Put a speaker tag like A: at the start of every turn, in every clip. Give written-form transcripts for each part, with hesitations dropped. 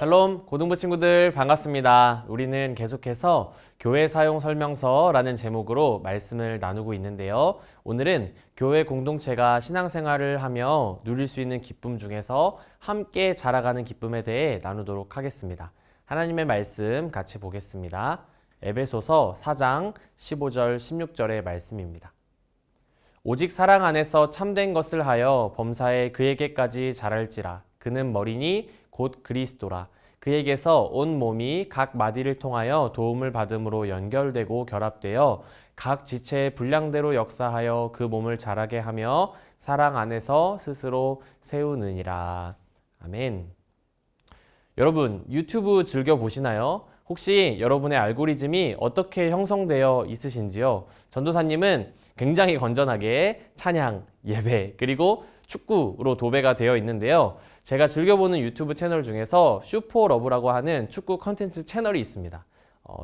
A: 샬롬 고등부 친구들 반갑습니다. 우리는 계속해서 교회 사용 설명서라는 제목으로 말씀을 나누고 있는데요. 오늘은 교회 공동체가 신앙생활을 하며 누릴 수 있는 기쁨 중에서 함께 자라가는 기쁨에 대해 나누도록 하겠습니다. 하나님의 말씀 같이 보겠습니다. 에베소서 4장 15절 16절의 말씀입니다. 오직 사랑 안에서 참된 것을 하여 범사에 그에게까지 자랄지라. 그는 머리니 곧 그리스도라. 그에게서 온 몸이 각 마디를 통하여 도움을 받음으로 연결되고 결합되어 각 지체의 분량대로 역사하여 그 몸을 자라게 하며 사랑 안에서 스스로 세우느니라. 아멘. 여러분, 유튜브 즐겨 보시나요? 혹시 여러분의 알고리즘이 어떻게 형성되어 있으신지요? 전도사님은 굉장히 건전하게 찬양, 예배, 그리고 축구로 도배가 되어 있는데요. 제가 즐겨보는 유튜브 채널 중에서 슈퍼러브라고 하는 축구 컨텐츠 채널이 있습니다.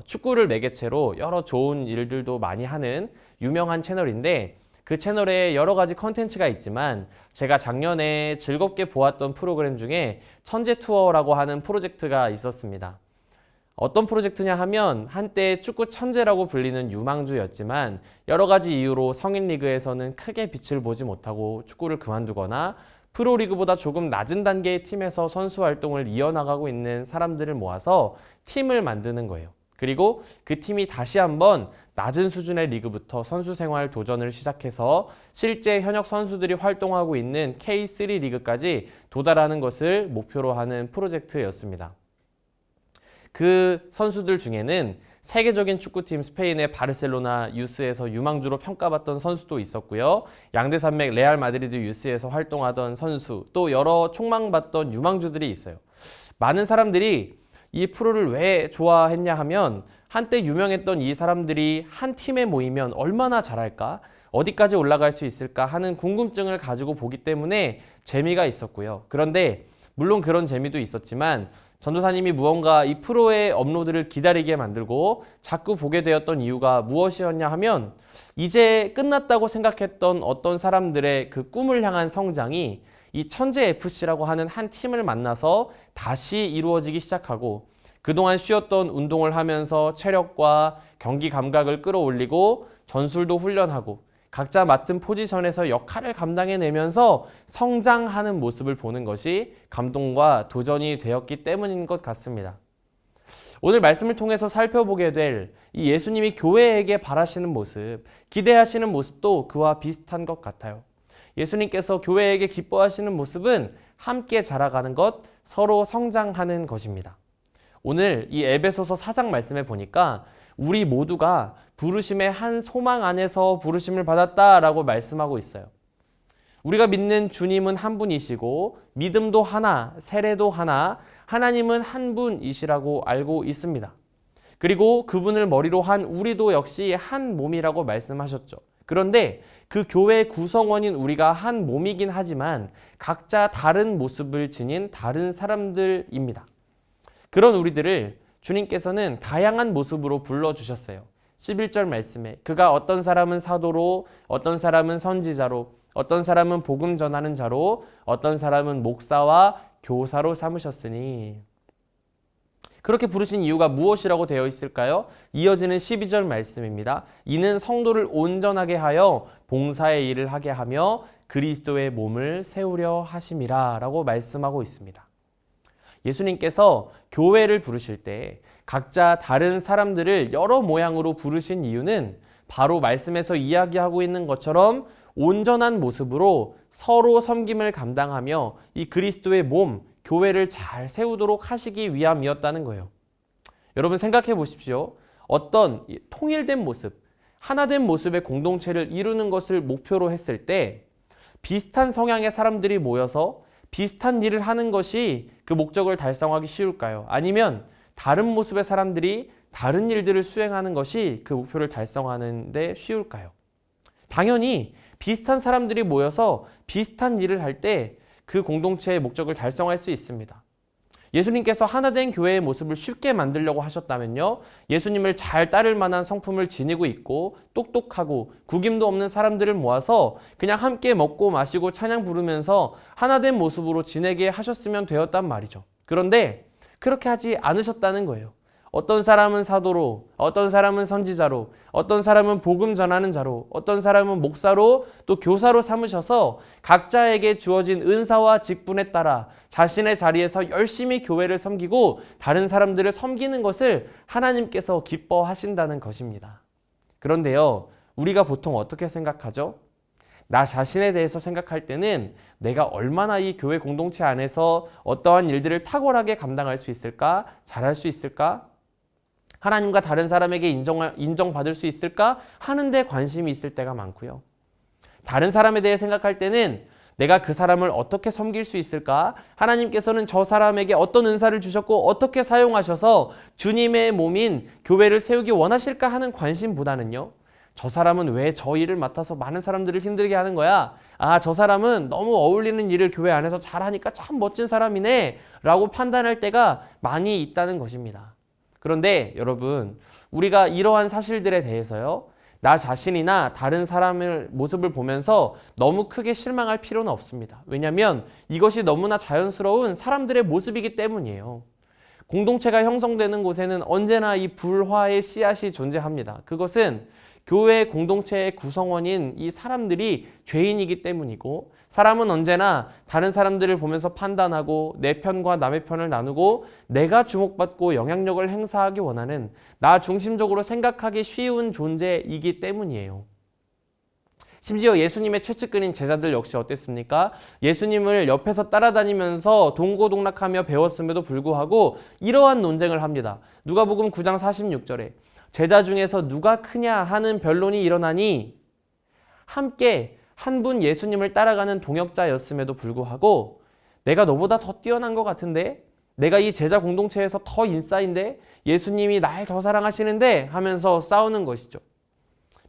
A: 축구를 매개체로 여러 좋은 일들도 많이 하는 유명한 채널인데 그 채널에 여러 가지 컨텐츠가 있지만 제가 작년에 즐겁게 보았던 프로그램 중에 천재 투어라고 하는 프로젝트가 있었습니다. 어떤 프로젝트냐 하면 한때 축구 천재라고 불리는 유망주였지만 여러 가지 이유로 성인 리그에서는 크게 빛을 보지 못하고 축구를 그만두거나 프로리그보다 조금 낮은 단계의 팀에서 선수 활동을 이어나가고 있는 사람들을 모아서 팀을 만드는 거예요. 그리고 그 팀이 다시 한번 낮은 수준의 리그부터 선수 생활 도전을 시작해서 실제 현역 선수들이 활동하고 있는 K3 리그까지 도달하는 것을 목표로 하는 프로젝트였습니다. 그 선수들 중에는 세계적인 축구팀 스페인의 바르셀로나 유스에서 유망주로 평가받던 선수도 있었고요. 양대산맥 레알 마드리드 유스에서 활동하던 선수, 또 여러 촉망받던 유망주들이 있어요. 많은 사람들이 이 프로를 왜 좋아했냐 하면 한때 유명했던 이 사람들이 한 팀에 모이면 얼마나 잘할까? 어디까지 올라갈 수 있을까? 하는 궁금증을 가지고 보기 때문에 재미가 있었고요. 그런데 물론 그런 재미도 있었지만 전도사님이 무언가 이 프로의 업로드를 기다리게 만들고 자꾸 보게 되었던 이유가 무엇이었냐 하면 이제 끝났다고 생각했던 어떤 사람들의 그 꿈을 향한 성장이 이 천재 FC라고 하는 한 팀을 만나서 다시 이루어지기 시작하고 그동안 쉬었던 운동을 하면서 체력과 경기 감각을 끌어올리고 전술도 훈련하고 각자 맡은 포지션에서 역할을 감당해내면서 성장하는 모습을 보는 것이 감동과 도전이 되었기 때문인 것 같습니다. 오늘 말씀을 통해서 살펴보게 될 이 예수님이 교회에게 바라시는 모습, 기대하시는 모습도 그와 비슷한 것 같아요. 예수님께서 교회에게 기뻐하시는 모습은 함께 자라가는 것, 서로 성장하는 것입니다. 오늘 이 에베소서 4장 말씀에 보니까 우리 모두가 부르심의 한 소망 안에서 부르심을 받았다라고 말씀하고 있어요. 우리가 믿는 주님은 한 분이시고 믿음도 하나, 세례도 하나, 하나님은 한 분이시라고 알고 있습니다. 그리고 그분을 머리로 한 우리도 역시 한 몸이라고 말씀하셨죠. 그런데 그 교회 구성원인 우리가 한 몸이긴 하지만 각자 다른 모습을 지닌 다른 사람들입니다. 그런 우리들을 주님께서는 다양한 모습으로 불러주셨어요. 11절 말씀에 그가 어떤 사람은 사도로, 어떤 사람은 선지자로, 어떤 사람은 복음 전하는 자로, 어떤 사람은 목사와 교사로 삼으셨으니. 그렇게 부르신 이유가 무엇이라고 되어 있을까요? 이어지는 12절 말씀입니다. 이는 성도를 온전하게 하여 봉사의 일을 하게 하며 그리스도의 몸을 세우려 하심이라 라고 말씀하고 있습니다. 예수님께서 교회를 부르실 때 각자 다른 사람들을 여러 모양으로 부르신 이유는 바로 말씀에서 이야기하고 있는 것처럼 온전한 모습으로 서로 섬김을 감당하며 이 그리스도의 몸, 교회를 잘 세우도록 하시기 위함이었다는 거예요. 여러분 생각해 보십시오. 어떤 통일된 모습, 하나된 모습의 공동체를 이루는 것을 목표로 했을 때 비슷한 성향의 사람들이 모여서 비슷한 일을 하는 것이 그 목적을 달성하기 쉬울까요? 아니면 다른 모습의 사람들이 다른 일들을 수행하는 것이 그 목표를 달성하는 데 쉬울까요? 당연히 비슷한 사람들이 모여서 비슷한 일을 할 때 그 공동체의 목적을 달성할 수 있습니다. 예수님께서 하나된 교회의 모습을 쉽게 만들려고 하셨다면요. 예수님을 잘 따를 만한 성품을 지니고 있고 똑똑하고 구김도 없는 사람들을 모아서 그냥 함께 먹고 마시고 찬양 부르면서 하나된 모습으로 지내게 하셨으면 되었단 말이죠. 그런데 그렇게 하지 않으셨다는 거예요. 어떤 사람은 사도로, 어떤 사람은 선지자로, 어떤 사람은 복음 전하는 자로, 어떤 사람은 목사로, 또 교사로 삼으셔서 각자에게 주어진 은사와 직분에 따라 자신의 자리에서 열심히 교회를 섬기고 다른 사람들을 섬기는 것을 하나님께서 기뻐하신다는 것입니다. 그런데요, 우리가 보통 어떻게 생각하죠? 나 자신에 대해서 생각할 때는 내가 얼마나 이 교회 공동체 안에서 어떠한 일들을 탁월하게 감당할 수 있을까? 잘할 수 있을까? 하나님과 다른 사람에게 인정받을 수 있을까? 하는 데 관심이 있을 때가 많고요. 다른 사람에 대해 생각할 때는 내가 그 사람을 어떻게 섬길 수 있을까? 하나님께서는 저 사람에게 어떤 은사를 주셨고 어떻게 사용하셔서 주님의 몸인 교회를 세우기 원하실까 하는 관심보다는요. 저 사람은 왜 저 일을 맡아서 많은 사람들을 힘들게 하는 거야? 아, 저 사람은 너무 어울리는 일을 교회 안에서 잘하니까 참 멋진 사람이네 라고 판단할 때가 많이 있다는 것입니다. 그런데 여러분, 우리가 이러한 사실들에 대해서요, 나 자신이나 다른 사람의 모습을 보면서 너무 크게 실망할 필요는 없습니다. 왜냐하면 이것이 너무나 자연스러운 사람들의 모습이기 때문이에요. 공동체가 형성되는 곳에는 언제나 이 불화의 씨앗이 존재합니다. 그것은 교회 공동체의 구성원인 이 사람들이 죄인이기 때문이고, 사람은 언제나 다른 사람들을 보면서 판단하고 내 편과 남의 편을 나누고 내가 주목받고 영향력을 행사하기 원하는 나 중심적으로 생각하기 쉬운 존재이기 때문이에요. 심지어 예수님의 최측근인 제자들 역시 어땠습니까? 예수님을 옆에서 따라다니면서 동고동락하며 배웠음에도 불구하고 이러한 논쟁을 합니다. 누가복음 9장 46절에 제자 중에서 누가 크냐 하는 변론이 일어나니 함께 한 분 예수님을 따라가는 동역자였음에도 불구하고 내가 너보다 더 뛰어난 것 같은데? 내가 이 제자 공동체에서 더 인싸인데? 예수님이 날 더 사랑하시는데? 하면서 싸우는 것이죠.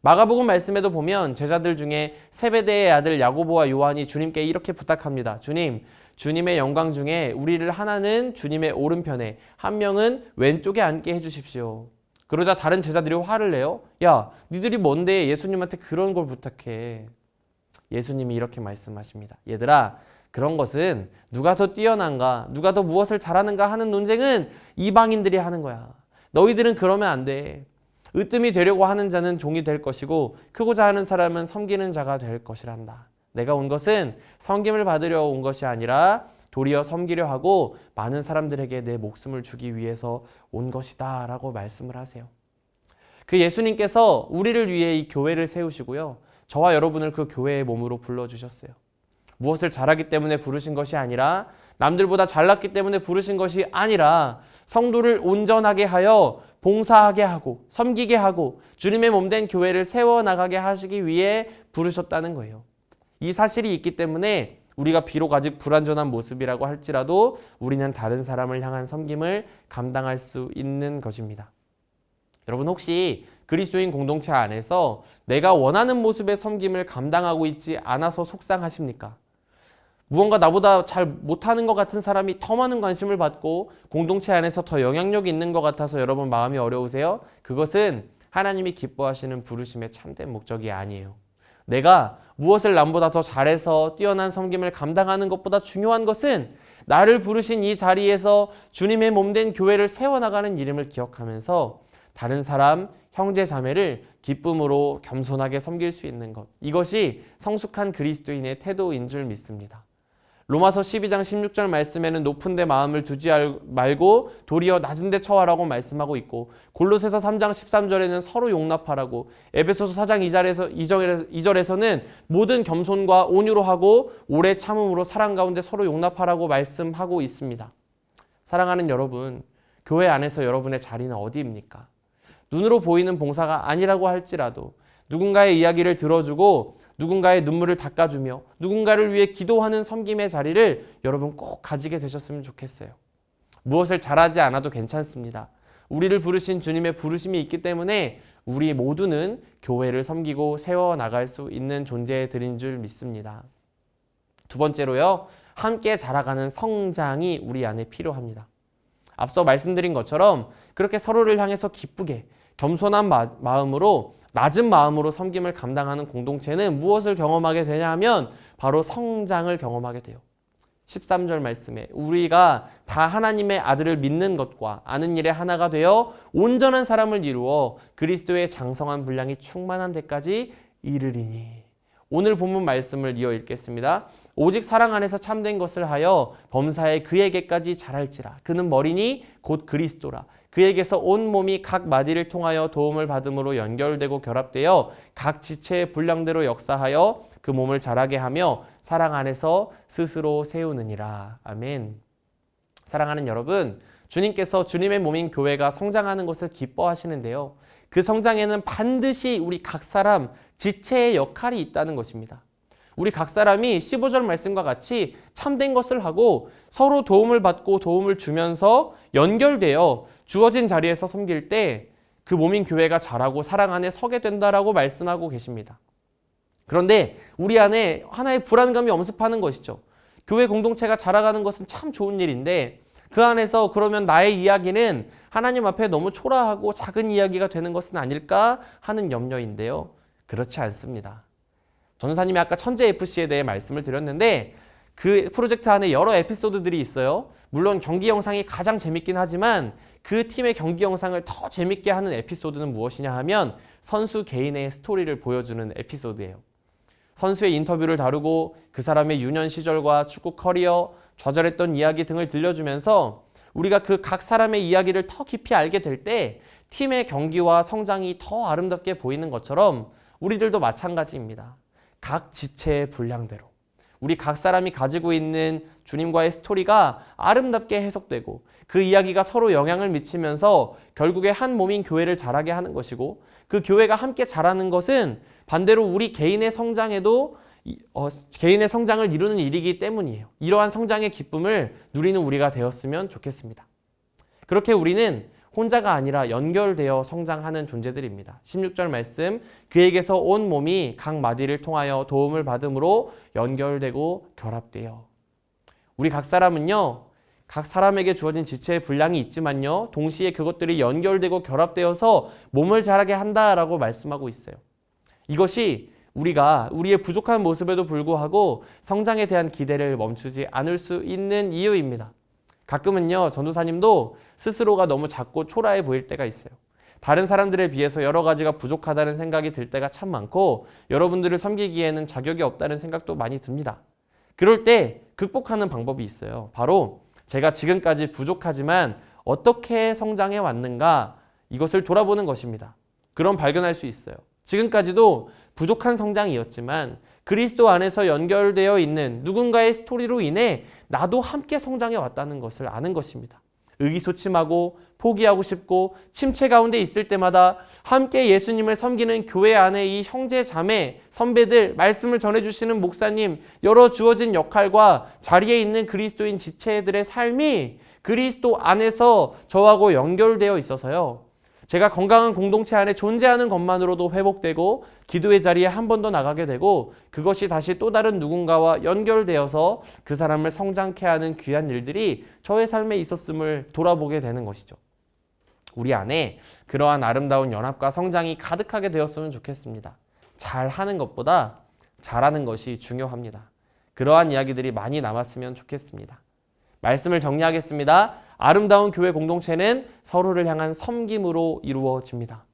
A: 마가복음 말씀에도 보면 제자들 중에 세베대의 아들 야고보와 요한이 주님께 이렇게 부탁합니다. 주님, 주님의 영광 중에 우리를 하나는 주님의 오른편에 한 명은 왼쪽에 앉게 해주십시오. 그러자 다른 제자들이 화를 내요. 야, 니들이 뭔데 예수님한테 그런 걸 부탁해. 예수님이 이렇게 말씀하십니다. 얘들아, 그런 것은 누가 더 뛰어난가, 누가 더 무엇을 잘하는가 하는 논쟁은 이방인들이 하는 거야. 너희들은 그러면 안 돼. 으뜸이 되려고 하는 자는 종이 될 것이고 크고자 하는 사람은 섬기는 자가 될 것이란다. 내가 온 것은 섬김을 받으려 온 것이 아니라 도리어 섬기려 하고 많은 사람들에게 내 목숨을 주기 위해서 온 것이다 라고 말씀을 하세요. 그 예수님께서 우리를 위해 이 교회를 세우시고요, 저와 여러분을 그 교회의 몸으로 불러주셨어요. 무엇을 잘하기 때문에 부르신 것이 아니라, 남들보다 잘났기 때문에 부르신 것이 아니라 성도를 온전하게 하여 봉사하게 하고 섬기게 하고 주님의 몸된 교회를 세워나가게 하시기 위해 부르셨다는 거예요. 이 사실이 있기 때문에 우리가 비록 아직 불완전한 모습이라고 할지라도 우리는 다른 사람을 향한 섬김을 감당할 수 있는 것입니다. 여러분, 혹시 그리스도인 공동체 안에서 내가 원하는 모습의 섬김을 감당하고 있지 않아서 속상하십니까? 무언가 나보다 잘 못하는 것 같은 사람이 더 많은 관심을 받고 공동체 안에서 더 영향력이 있는 것 같아서 여러분 마음이 어려우세요? 그것은 하나님이 기뻐하시는 부르심의 참된 목적이 아니에요. 내가 무엇을 남보다 더 잘해서 뛰어난 섬김을 감당하는 것보다 중요한 것은 나를 부르신 이 자리에서 주님의 몸된 교회를 세워나가는 이름을 기억하면서 다른 사람, 형제 자매를 기쁨으로 겸손하게 섬길 수 있는 것, 이것이 성숙한 그리스도인의 태도인 줄 믿습니다. 로마서 12장 16절 말씀에는 높은 데 마음을 두지 말고 도리어 낮은 데 처하라고 말씀하고 있고, 골로새서 3장 13절에는 서로 용납하라고, 에베소서 4장 2절에서는 모든 겸손과 온유로 하고 오래 참음으로 사랑 가운데 서로 용납하라고 말씀하고 있습니다. 사랑하는 여러분, 교회 안에서 여러분의 자리는 어디입니까? 눈으로 보이는 봉사가 아니라고 할지라도 누군가의 이야기를 들어주고 누군가의 눈물을 닦아주며 누군가를 위해 기도하는 섬김의 자리를 여러분 꼭 가지게 되셨으면 좋겠어요. 무엇을 잘하지 않아도 괜찮습니다. 우리를 부르신 주님의 부르심이 있기 때문에 우리 모두는 교회를 섬기고 세워나갈 수 있는 존재들인 줄 믿습니다. 두 번째로요, 함께 자라가는 성장이 우리 안에 필요합니다. 앞서 말씀드린 것처럼 그렇게 서로를 향해서 기쁘게 겸손한 마음으로, 낮은 마음으로 섬김을 감당하는 공동체는 무엇을 경험하게 되냐 하면 바로 성장을 경험하게 돼요. 13절 말씀에 우리가 다 하나님의 아들을 믿는 것과 아는 일에 하나가 되어 온전한 사람을 이루어 그리스도의 장성한 분량이 충만한 데까지 이르리니. 오늘 본문 말씀을 이어 읽겠습니다. 오직 사랑 안에서 참된 것을 하여 범사에 그에게까지 자랄지라. 그는 머리니 곧 그리스도라. 그에게서 온 몸이 각 마디를 통하여 도움을 받음으로 연결되고 결합되어 각 지체의 분량대로 역사하여 그 몸을 자라게 하며 사랑 안에서 스스로 세우느니라. 아멘. 사랑하는 여러분, 주님께서 주님의 몸인 교회가 성장하는 것을 기뻐하시는데요. 그 성장에는 반드시 우리 각 사람 지체의 역할이 있다는 것입니다. 우리 각 사람이 15절 말씀과 같이 참된 것을 하고 서로 도움을 받고 도움을 주면서 연결되어 주어진 자리에서 섬길 때 그 몸인 교회가 자라고 사랑 안에 서게 된다라고 말씀하고 계십니다. 그런데 우리 안에 하나의 불안감이 엄습하는 것이죠. 교회 공동체가 자라가는 것은 참 좋은 일인데 그 안에서 그러면 나의 이야기는 하나님 앞에 너무 초라하고 작은 이야기가 되는 것은 아닐까 하는 염려인데요. 그렇지 않습니다. 전도사님이 아까 천재FC에 대해 말씀을 드렸는데 그 프로젝트 안에 여러 에피소드들이 있어요. 물론 경기 영상이 가장 재밌긴 하지만 그 팀의 경기 영상을 더 재밌게 하는 에피소드는 무엇이냐 하면 선수 개인의 스토리를 보여주는 에피소드예요. 선수의 인터뷰를 다루고 그 사람의 유년 시절과 축구 커리어, 좌절했던 이야기 등을 들려주면서 우리가 그 각 사람의 이야기를 더 깊이 알게 될 때 팀의 경기와 성장이 더 아름답게 보이는 것처럼 우리들도 마찬가지입니다. 각 지체의 분량대로 우리 각 사람이 가지고 있는 주님과의 스토리가 아름답게 해석되고 그 이야기가 서로 영향을 미치면서 결국에 한 몸인 교회를 자라게 하는 것이고 그 교회가 함께 자라는 것은 반대로 우리 개인의 성장에도 개인의 성장을 이루는 일이기 때문이에요. 이러한 성장의 기쁨을 누리는 우리가 되었으면 좋겠습니다. 그렇게 우리는 혼자가 아니라 연결되어 성장하는 존재들입니다. 16절 말씀, 그에게서 온 몸이 각 마디를 통하여 도움을 받음으로 연결되고 결합되어. 우리 각 사람은요, 각 사람에게 주어진 지체의 분량이 있지만요, 동시에 그것들이 연결되고 결합되어서 몸을 자라게 한다라고 말씀하고 있어요. 이것이 우리가 우리의 부족한 모습에도 불구하고 성장에 대한 기대를 멈추지 않을 수 있는 이유입니다. 가끔은요, 전도사님도 스스로가 너무 작고 초라해 보일 때가 있어요. 다른 사람들에 비해서 여러 가지가 부족하다는 생각이 들 때가 참 많고 여러분들을 섬기기에는 자격이 없다는 생각도 많이 듭니다. 그럴 때 극복하는 방법이 있어요. 바로 제가 지금까지 부족하지만 어떻게 성장해 왔는가 이것을 돌아보는 것입니다. 그럼 발견할 수 있어요. 지금까지도 부족한 성장이었지만 그리스도 안에서 연결되어 있는 누군가의 스토리로 인해 나도 함께 성장해 왔다는 것을 아는 것입니다. 의기소침하고 포기하고 싶고 침체 가운데 있을 때마다 함께 예수님을 섬기는 교회 안에 이 형제 자매 선배들 말씀을 전해주시는 목사님 여러 주어진 역할과 자리에 있는 그리스도인 지체들의 삶이 그리스도 안에서 저하고 연결되어 있어서요. 제가 건강한 공동체 안에 존재하는 것만으로도 회복되고 기도의 자리에 한 번 더 나가게 되고 그것이 다시 또 다른 누군가와 연결되어서 그 사람을 성장케 하는 귀한 일들이 저의 삶에 있었음을 돌아보게 되는 것이죠. 우리 안에 그러한 아름다운 연합과 성장이 가득하게 되었으면 좋겠습니다. 잘하는 것보다 잘하는 것이 중요합니다. 그러한 이야기들이 많이 남았으면 좋겠습니다. 말씀을 정리하겠습니다. 아름다운 교회 공동체는 서로를 향한 섬김으로 이루어집니다.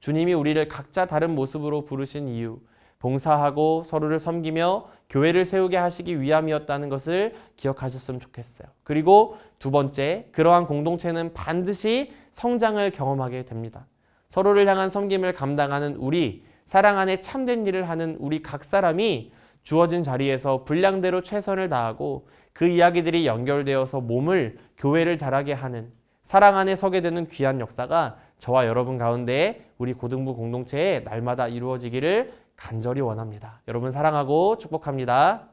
A: 주님이 우리를 각자 다른 모습으로 부르신 이유, 봉사하고 서로를 섬기며 교회를 세우게 하시기 위함이었다는 것을 기억하셨으면 좋겠어요. 그리고 두 번째, 그러한 공동체는 반드시 성장을 경험하게 됩니다. 서로를 향한 섬김을 감당하는 우리, 사랑 안에 참된 일을 하는 우리 각 사람이 주어진 자리에서 분량대로 최선을 다하고 그 이야기들이 연결되어서 몸을, 교회를 자라게 하는 사랑 안에 서게 되는 귀한 역사가 저와 여러분 가운데 우리 고등부 공동체에 날마다 이루어지기를 간절히 원합니다. 여러분 사랑하고 축복합니다.